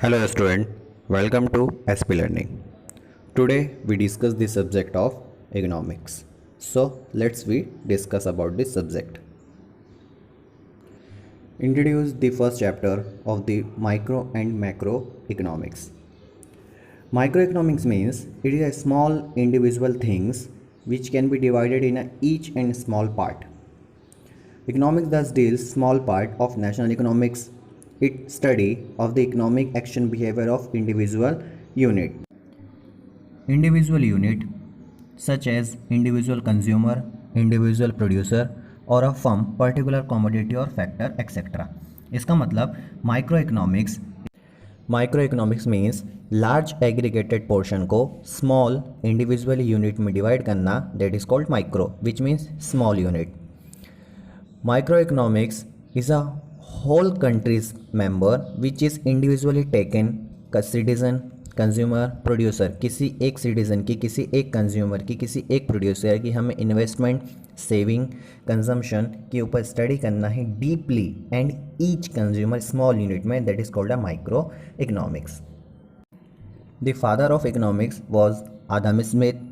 Hello student, welcome to SP Learning. Today we discuss the subject of economics. So let's we discuss about this subject. Introduce the first chapter of the micro and macro economics. Microeconomics means it is a small individual things which can be divided in each and small part. Economics thus deals small part of national economics. It study of the economic action behavior of individual unit. Individual unit such as individual consumer, individual producer और a firm particular commodity और factor etc. इसका मतलब micro economics means large aggregated portion को small individual unit में divide करना, that is called micro, which means small unit. Microeconomics is a whole country's member which is individually taken citizen, consumer, producer. किसी एक citizen की, किसी एक consumer की, किसी एक प्रोड्यूसर की हमें इन्वेस्टमेंट, सेविंग, कंजम्पशन के ऊपर स्टडी करना है deeply and each consumer small unit में, that is called a micro economics. The father of economics was Adam Smith.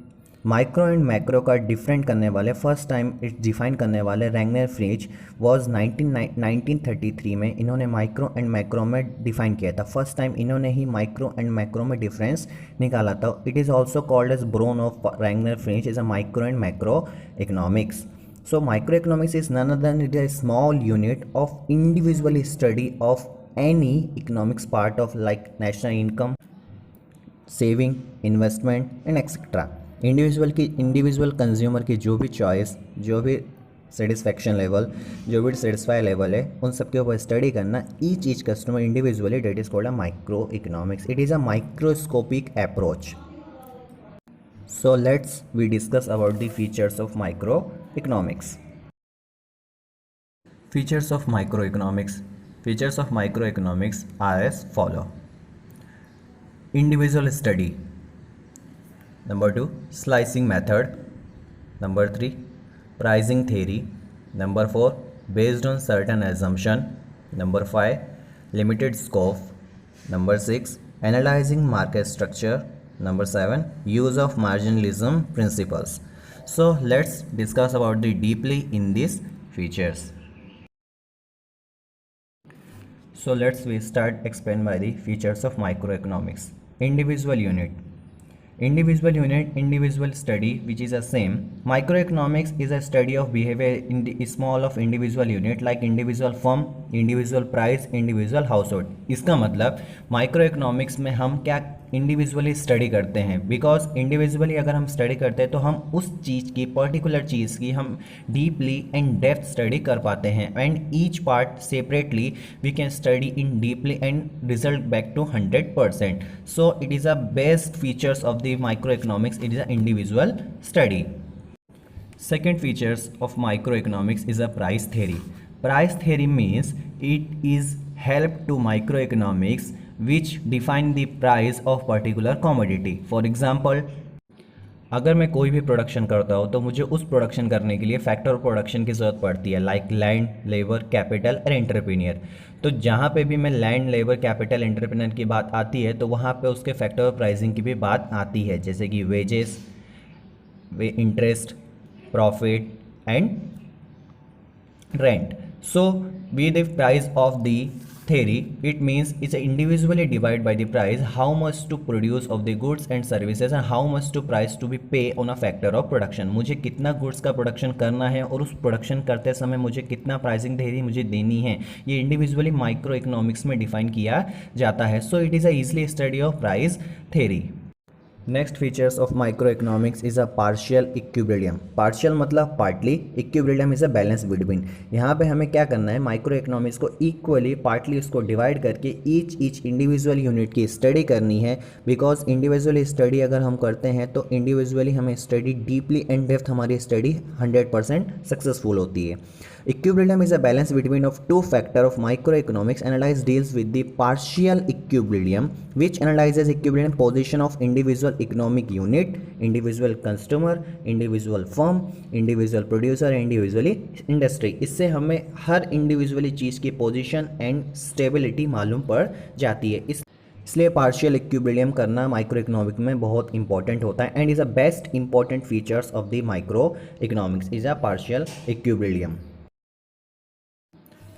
Micro and macro का डिफरेंट करने वाले फर्स्ट टाइम डिफाइन करने वाले रैगनर फ्रिज वॉज 1933 में इन्होंने माइक्रो एंड मैक्रो में define किया था. फर्स्ट टाइम इन्होंने ही माइक्रो एंड मैक्रो में डिफरेंस निकाला था. It is also called as born of Ragnar Frisch is a micro and macro economics. So microeconomics is none other than it is a small unit of individual study of any economics part of like national income, saving, investment and etc. Individual consumer की जो भी choice, जो भी satisfaction level, जो भी satisfy level है, उन सब के ऊपर स्टडी करना each customer individually, that is called a micro economics. It is a microscopic approach. So let's we discuss about the features of microeconomics. Features of microeconomics. Features of microeconomics are as follow. Individual study. Number 2, slicing method. Number 3, pricing theory. Number 4, based on certain assumption. Number 5, limited scope. Number 6, analyzing market structure. Number 7, use of marginalism principles. So let's discuss about the deeply in these features. So let's we start explain by the features of microeconomics. Individual unit. Individual unit, individual study which is the same. Microeconomics is a study of behavior in the small of individual unit like individual firm, individual price, individual household. इसका मतलब microeconomics में हम क्या individually study करते हैं, because individually अगर हम study करते हैं तो हम उस चीज़ की, पर्टिकुलर चीज़ की हम डीपली एंड डेप्थ स्टडी कर पाते हैं and each part separately we can study in deeply and result back to 100%. So it is a best features of the microeconomics, it is a individual study. Second features of microeconomics is a price theory. Price theory means it is help to microeconomics which define the price of particular commodity. For example, अगर मैं कोई भी production करता हूँ तो मुझे उस production करने के लिए फैक्टर ऑफ प्रोडक्शन की ज़रूरत पड़ती है लाइक लैंड, लेबर, कैपिटल और एंटरप्रेन्योर. तो जहाँ पे भी मैं लैंड, लेबर, कैपिटल, एंटरप्रेन्योर की बात आती है तो वहाँ पे उसके फैक्टर ऑफ प्राइसिंग की भी बात आती है, जैसे कि wages, interest, profit and rent. So with the price of the theory, it means it's individually divided by the price how much to produce of the goods and services and how much to price to be pay on a factor of production. मुझे कितना goods का production करना है और उस production करते समय मुझे कितना प्राइसिंग थ्योरी मुझे देनी है, ये इंडिविजुअली माइक्रो इकोनॉमिक्स में डिफाइन किया जाता है. So it is a easily study of price theory. Next features of microeconomics is a partial equilibrium. Partial मतलब partly, equilibrium is a balance between. यहाँ पे हमें क्या करना है, माइक्रो इकोनॉमिक्स को इक्वली पार्टली उसको डिवाइड करके ईच इंडिविजुअल यूनिट की स्टडी करनी है, बिकॉज इंडिविजुअली स्टडी अगर हम करते हैं तो इंडिविजुअली हमें स्टडी डीपली एंड डेप्थ हमारी स्टडी 100% सक्सेसफुल होती है. Equilibrium is a balance between of two factor of microeconomics. Analyze deals with the partial equilibrium, which analyzes equilibrium position of individual economic unit, individual customer, individual firm, individual producer, individually industry. इससे हमें हर individually चीज़ की position and stability मालूम पड़ जाती है. इस इसलिए partial equilibrium करना माइक्रो इकोनॉमिक्स में बहुत इंपॉर्टेंट होता है and is a best important features of the micro economics is a partial equilibrium.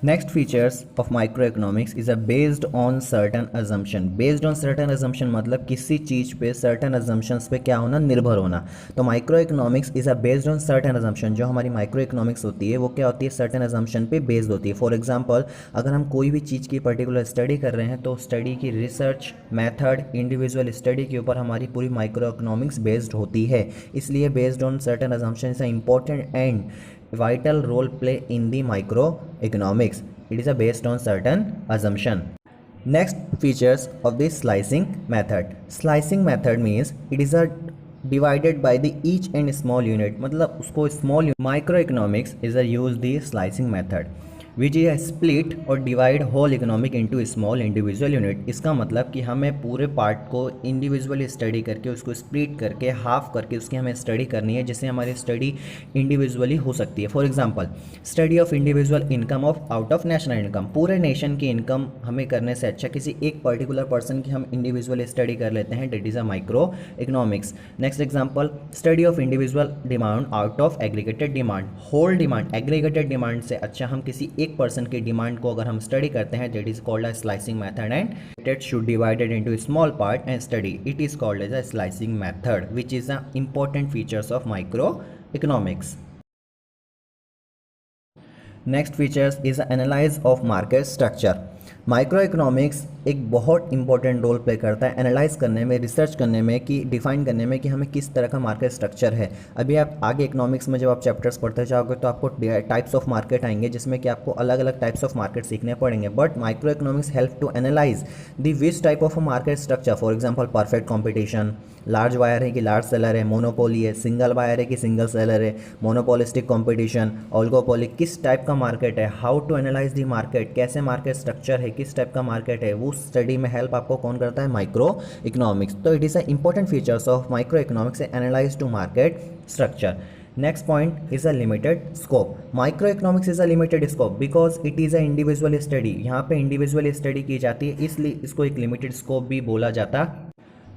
Next features of microeconomics is a based on certain assumption. Based on certain assumption मतलब किसी चीज़ पे certain assumptions पे क्या होना, निर्भर होना. तो microeconomics is a based on certain assumption. जो हमारी microeconomics होती है वो क्या होती है, certain assumption पे based होती है. For example, अगर हम कोई भी चीज़ की particular study कर रहे हैं तो study की research method, individual study के ऊपर हमारी पूरी microeconomics based होती है. इसलिए based on certain assumption is an important and vital role play in the microeconomics. It is based on certain assumption. Next features of the slicing method. Slicing method means it is a divided by the each and small unit. मतलब उसको small unit. Microeconomics is a use the slicing method which is split और divide whole economic into small individual unit. इसका मतलब कि हमें पूरे part को individually study करके उसको स्प्लिट करके हाफ करके उसकी हमें स्टडी करनी है जिससे हमारी स्टडी इंडिविजुअली हो सकती है. For example, study of individual income of out of national income. पूरे नेशन की इनकम हमें करने से अच्छा किसी एक पर्टिकुलर पर्सन की हम इंडिविजुअली स्टडी कर लेते हैं, that is a micro economics. Next example, study of individual demand out of aggregated demand. Whole demand, aggregated demand से अच्छा हम किसी एक पर्सन की डिमांड को अगर हम स्टडी करते हैं, that is called a slicing method and it should divided into small part and study. It is called as a slicing method which is a important features of micro economics. Next features is analyse of market structure. Micro economics एक बहुत important role play करता है analyse करने में, research करने में, कि define करने में कि हमें किस तरह का मार्केट स्ट्रक्चर है. अभी आप आगे इकोनॉमिक्स में जब आप चैप्टर्स पढ़ते जाओगे तो आपको टाइप्स ऑफ मार्केट आएंगे जिसमें कि आपको अलग अलग टाइप्स ऑफ मार्केट सीखने पड़ेंगे. But micro economics help to analyse the which type of market structure. For example, perfect competition, large buyer है कि लार्ज सेलर है, मोनोपोली है, सिंगल बायर है कि सिंगल सेलर है, मोनोपोलिस्टिक कॉम्पिटिशन, ओलिगोपोली, किस टाइप का मार्केट है, how to analyse the market, कैसे मार्केट स्ट्रक्चर है, किस टाइप का मार्केट है, वो स्टडी में हेल्प आपको कौन करता है, माइक्रो इकोनॉमिक्स. तो it is a important features of micro economics analyse to market structure. Next point is a limited scope. Microeconomics is a limited scope because it is a individual study. यहाँ पे individual study की जाती है इसलिए इसको एक limited scope भी बोला जाता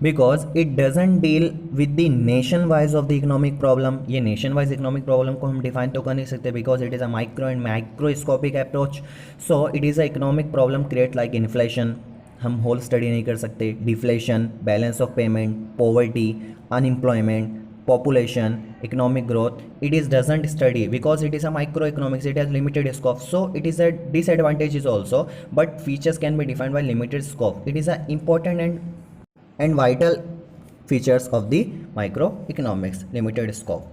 because it doesn't deal with the nation wise of the economic problem. ये nation wise economic problem को हम define तो कर नहीं सकते because it is a micro and microscopic approach. So it is a economic problem create like inflation. हम whole study नहीं कर सकते. Deflation, balance of payment, poverty, unemployment, population, economic growth. It is doesn't study because it is a microeconomics. It has limited scope, so it is a disadvantages also. But features can be defined by limited scope. It is a important and vital features of the microeconomics, limited scope.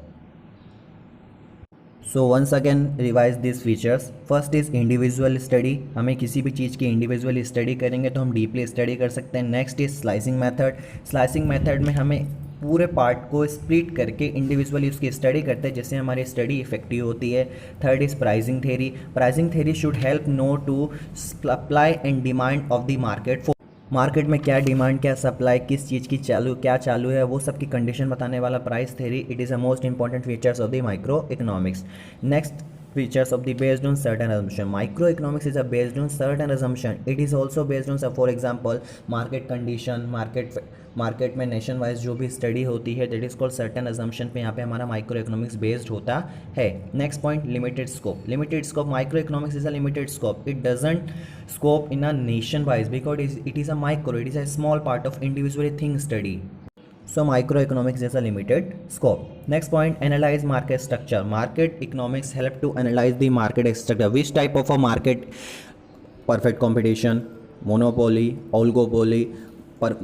So once again revise this features. First is individual study. हमें किसी भी चीज़ की individually study करेंगे तो हम deeply study कर सकते हैं. Next is slicing method. Slicing method में हमें पूरे पार्ट को स्प्लिट करके इंडिविजुअली उसकी स्टडी करते हैं जिससे हमारी स्टडी इफेक्टिव होती है. Third is pricing theory. Pricing theory should help no to supply and demand of the market. Market में क्या डिमांड, क्या सप्लाई, किस चीज़ की क्या चालू है, वो सब की कंडीशन बताने वाला price theory. It is a most important features of the micro economics. Next features of the based on certain assumption. Microeconomics is a based on certain assumption. It is also based on, for example, market condition, market में nation wise जो भी study होती है that is called certain assumption पे यहाँ पे हमारा micro economics based होता है. Next point, limited scope. Limited scope, micro economics is a limited scope. It doesn't scope in a nation wise because it is a micro, it is a small part of individually thing study. So microeconomics is a limited scope. Next point, analyze market structure. Market economics help to analyze the market structure. Which type of a market? Perfect competition, monopoly, oligopoly,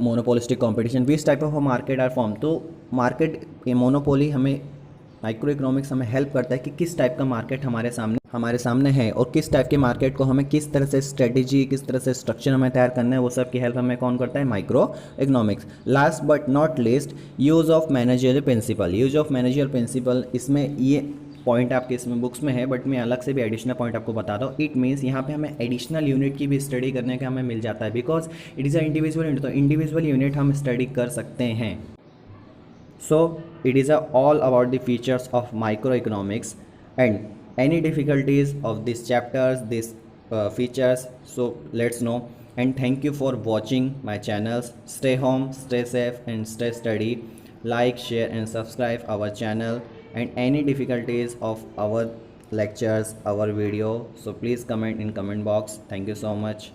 monopolistic competition. Which type of a market are formed? तो market monopoly हमें micro economics हमें help करता है कि किस type का market हमारे सामने है और किस टाइप के मार्केट को हमें किस तरह से स्ट्रेटेजी, किस तरह से स्ट्रक्चर हमें तैयार करना है, वो सब की हेल्प हमें कौन करता है, micro economics. Last but not least, use of managerial principle. Use of managerial principle, इसमें ये पॉइंट आपके इसमें बुक्स में है बट मैं अलग से भी एडिशनल पॉइंट आपको बताता हूँ. इट मीन्स यहाँ पे हमें एडिशनल यूनिट की भी स्टडी करने का हमें मिल जाता है because it is a individual unit. तो इंडिविजुअल यूनिट हम स्टडी कर सकते हैं. So it is all about the features of microeconomics and any difficulties of these chapters, these features. So let's know. and thank you for watching my channels. Stay home, stay safe and stay steady. Like, share and subscribe our channel, and any difficulties of our lectures, our video, so please comment in comment box. Thank you so much.